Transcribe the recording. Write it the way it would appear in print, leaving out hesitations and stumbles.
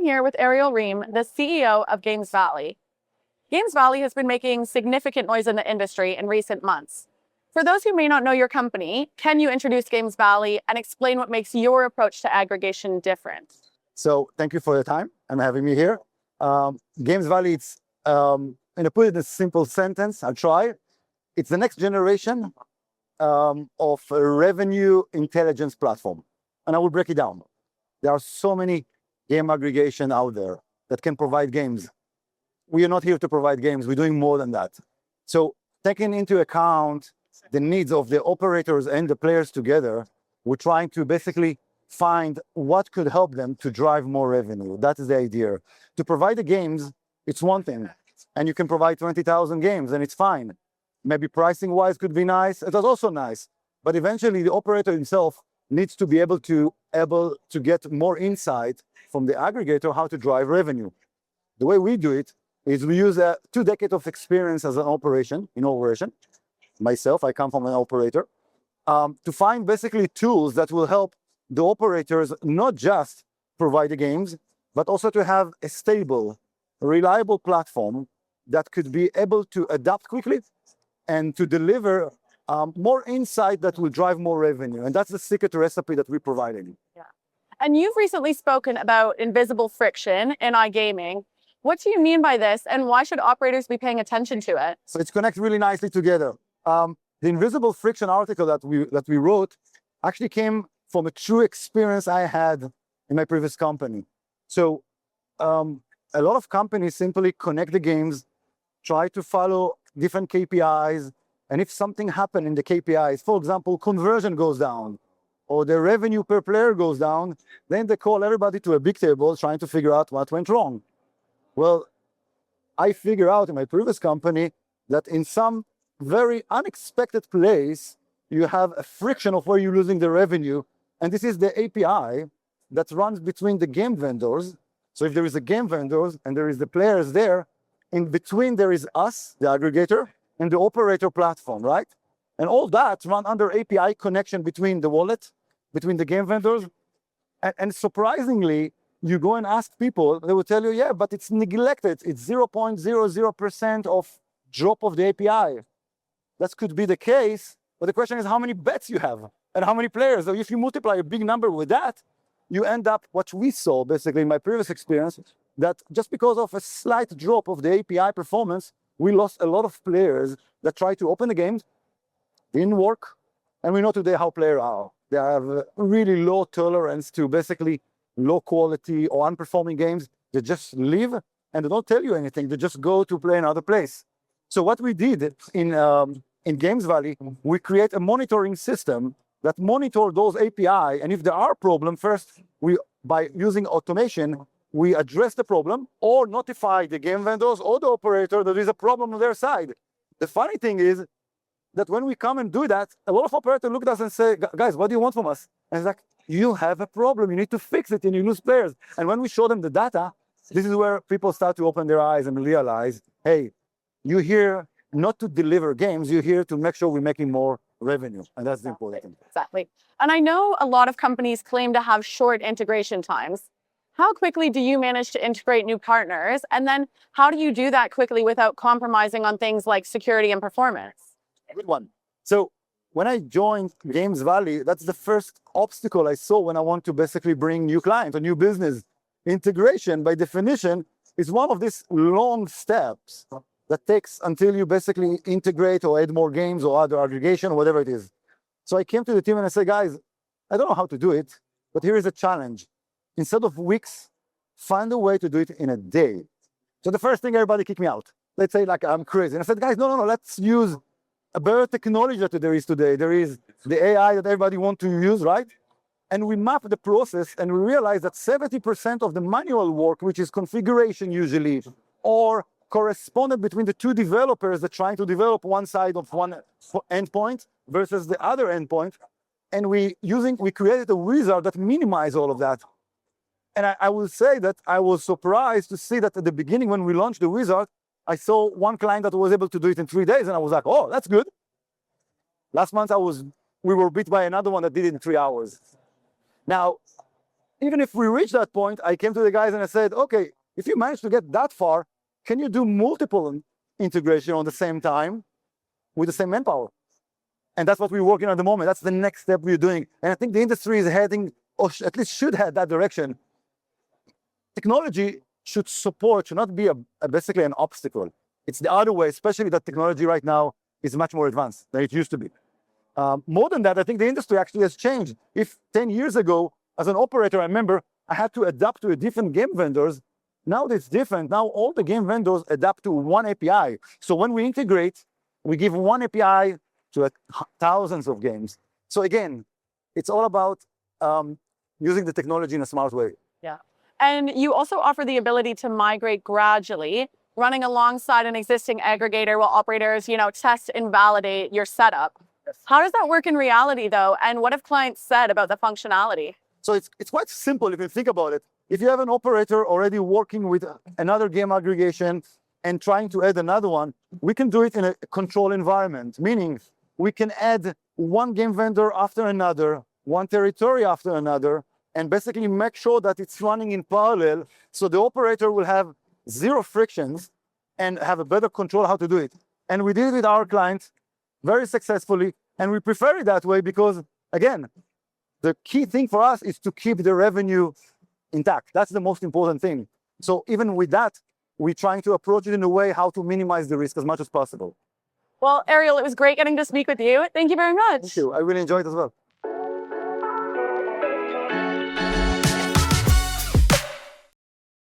here with Ariel Reem, the CEO of GamesValley. GamesValley has been making significant noise in the industry in recent months. For those who may not know your company, can you introduce GamesValley and explain what makes your approach to aggregation different? So thank you for your time and having me here. GamesValley, it's, to put it in a simple sentence, I'll try. It's the next generation of a revenue intelligence platform. And I will break it down. There are so many game aggregation out there that can provide games. We are not here to provide games. We're doing more than that. So taking into account the needs of the operators and the players together, we're trying to basically find what could help them to drive more revenue. That is the idea. To provide the games, it's one thing. And you can provide 20,000 games and it's fine. Maybe pricing-wise could be nice. It was also nice. But eventually the operator himself needs to be able to get more insight from the aggregator how to drive revenue. The way we do it is we use 2 decades of experience as an operation. Myself, I come from an operator, to find basically tools that will help the operators not just provide the games, but also to have a stable, reliable platform that could be able to adapt quickly and to deliver more insight that will drive more revenue. And that's the secret recipe that we're providing. Yeah. And you've recently spoken about invisible friction in iGaming. What do you mean by this, and why should operators be paying attention to it? So it's connected really nicely together. The invisible friction article that we wrote actually came from a true experience I had in my previous company. So a lot of companies simply connect the games, try to follow different KPIs, and if something happened in the KPIs, for example, conversion goes down, or the revenue per player goes down, then they call everybody to a big table trying to figure out what went wrong. Well, I figured out in my previous company that in some very unexpected place, you have a friction of where you're losing the revenue. And this is the API that runs between the game vendors. So if there is a game vendor and there is the players there, in between there is us, the aggregator, and the operator platform, right? And all that run under API connection between the wallet, between the game vendors. And surprisingly, you go and ask people, they will tell you, yeah, but it's neglected. It's 0.00% of drop of the API. That could be the case, but the question is how many bets you have and how many players. So if you multiply a big number with that, you end up what we saw basically in my previous experience, that just because of a slight drop of the API performance, we lost a lot of players that tried to open the games, didn't work, and we know today how players are. They have a really low tolerance to basically low quality or unperforming games. They just leave and they don't tell you anything. They just go to play another place. So what we did in GamesValley, we create a monitoring system that monitor those API. And if there are problems, first, by using automation, we address the problem or notify the game vendors or the operator that there is a problem on their side. The funny thing is that when we come and do that, a lot of operators look at us and say, guys, what do you want from us? And it's like, you have a problem, you need to fix it and you lose players. And when we show them the data, this is where people start to open their eyes and realize, hey, you're here not to deliver games, you're here to make sure we're making more revenue. And that's the important thing. Exactly. And I know a lot of companies claim to have short integration times. How quickly do you manage to integrate new partners? And then how do you do that quickly without compromising on things like security and performance? Good one. So when I joined GamesValley, that's the first obstacle I saw when I want to basically bring new clients or new business. Integration, by definition, is one of these long steps that takes until you basically integrate or add more games or other aggregation or whatever it is. So I came to the team and I said, guys, I don't know how to do it, but here is a challenge. Instead of weeks, find a way to do it in a day. So the first thing, everybody kicked me out. Let's say like I'm crazy. And I said, guys, no, let's use a better technology that there is today. There is the AI that everybody wants to use, right? And we map the process and we realize that 70% of the manual work, which is configuration usually, or correspondent between the two developers that are trying to develop one side of one endpoint versus the other endpoint, and we created a wizard that minimizes all of that. And I will say that I was surprised to see that at the beginning when we launched the wizard, I saw one client that was able to do it in 3 days, and I was like, oh, that's good. Last month we were beat by another one that did it in 3 hours. Now, even if we reach that point, I came to the guys and I said, okay, if you manage to get that far, can you do multiple integration on the same time with the same manpower? And that's what we're working on at the moment. That's the next step we're doing. And I think the industry is heading, or at least should head that direction. Technology should support, should not be basically an obstacle. It's the other way, especially that technology right now is much more advanced than it used to be. More than that, I think the industry actually has changed. If 10 years ago, as an operator, I remember I had to adapt to a different game vendors. Now it's different. Now all the game vendors adapt to one API. So when we integrate, we give one API to thousands of games. So again, it's all about using the technology in a smart way. Yeah. And you also offer the ability to migrate gradually, running alongside an existing aggregator while operators, test and validate your setup. Yes. How does that work in reality, though? And what have clients said about the functionality? So it's quite simple if you think about it. If you have an operator already working with another game aggregation and trying to add another one, we can do it in a control environment, meaning we can add one game vendor after another, one territory after another, and basically make sure that it's running in parallel, so the operator will have zero frictions and have a better control how to do it. And we did it with our clients very successfully, and we prefer it that way because, again, the key thing for us is to keep the revenue intact. That's the most important thing. So even with that, we're trying to approach it in a way how to minimize the risk as much as possible. Well, Ariel, it was great getting to speak with you. Thank you very much. Thank you. I really enjoyed it as well.